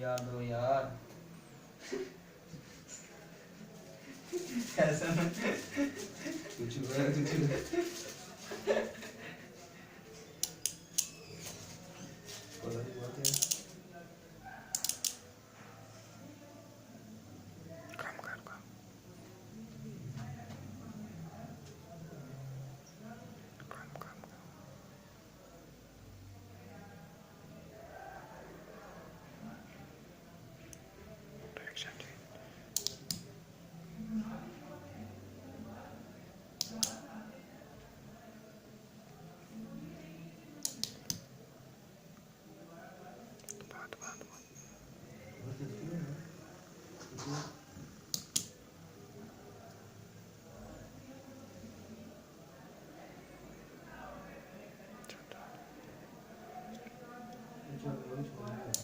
यार दो यार ऐसा ना कुछ हुआ है, कुछ हुआ है। पता नहीं बात है। काम कर काम काम काम डायरेक्शन चेंज बात बात बात अच्छा, वही छोड़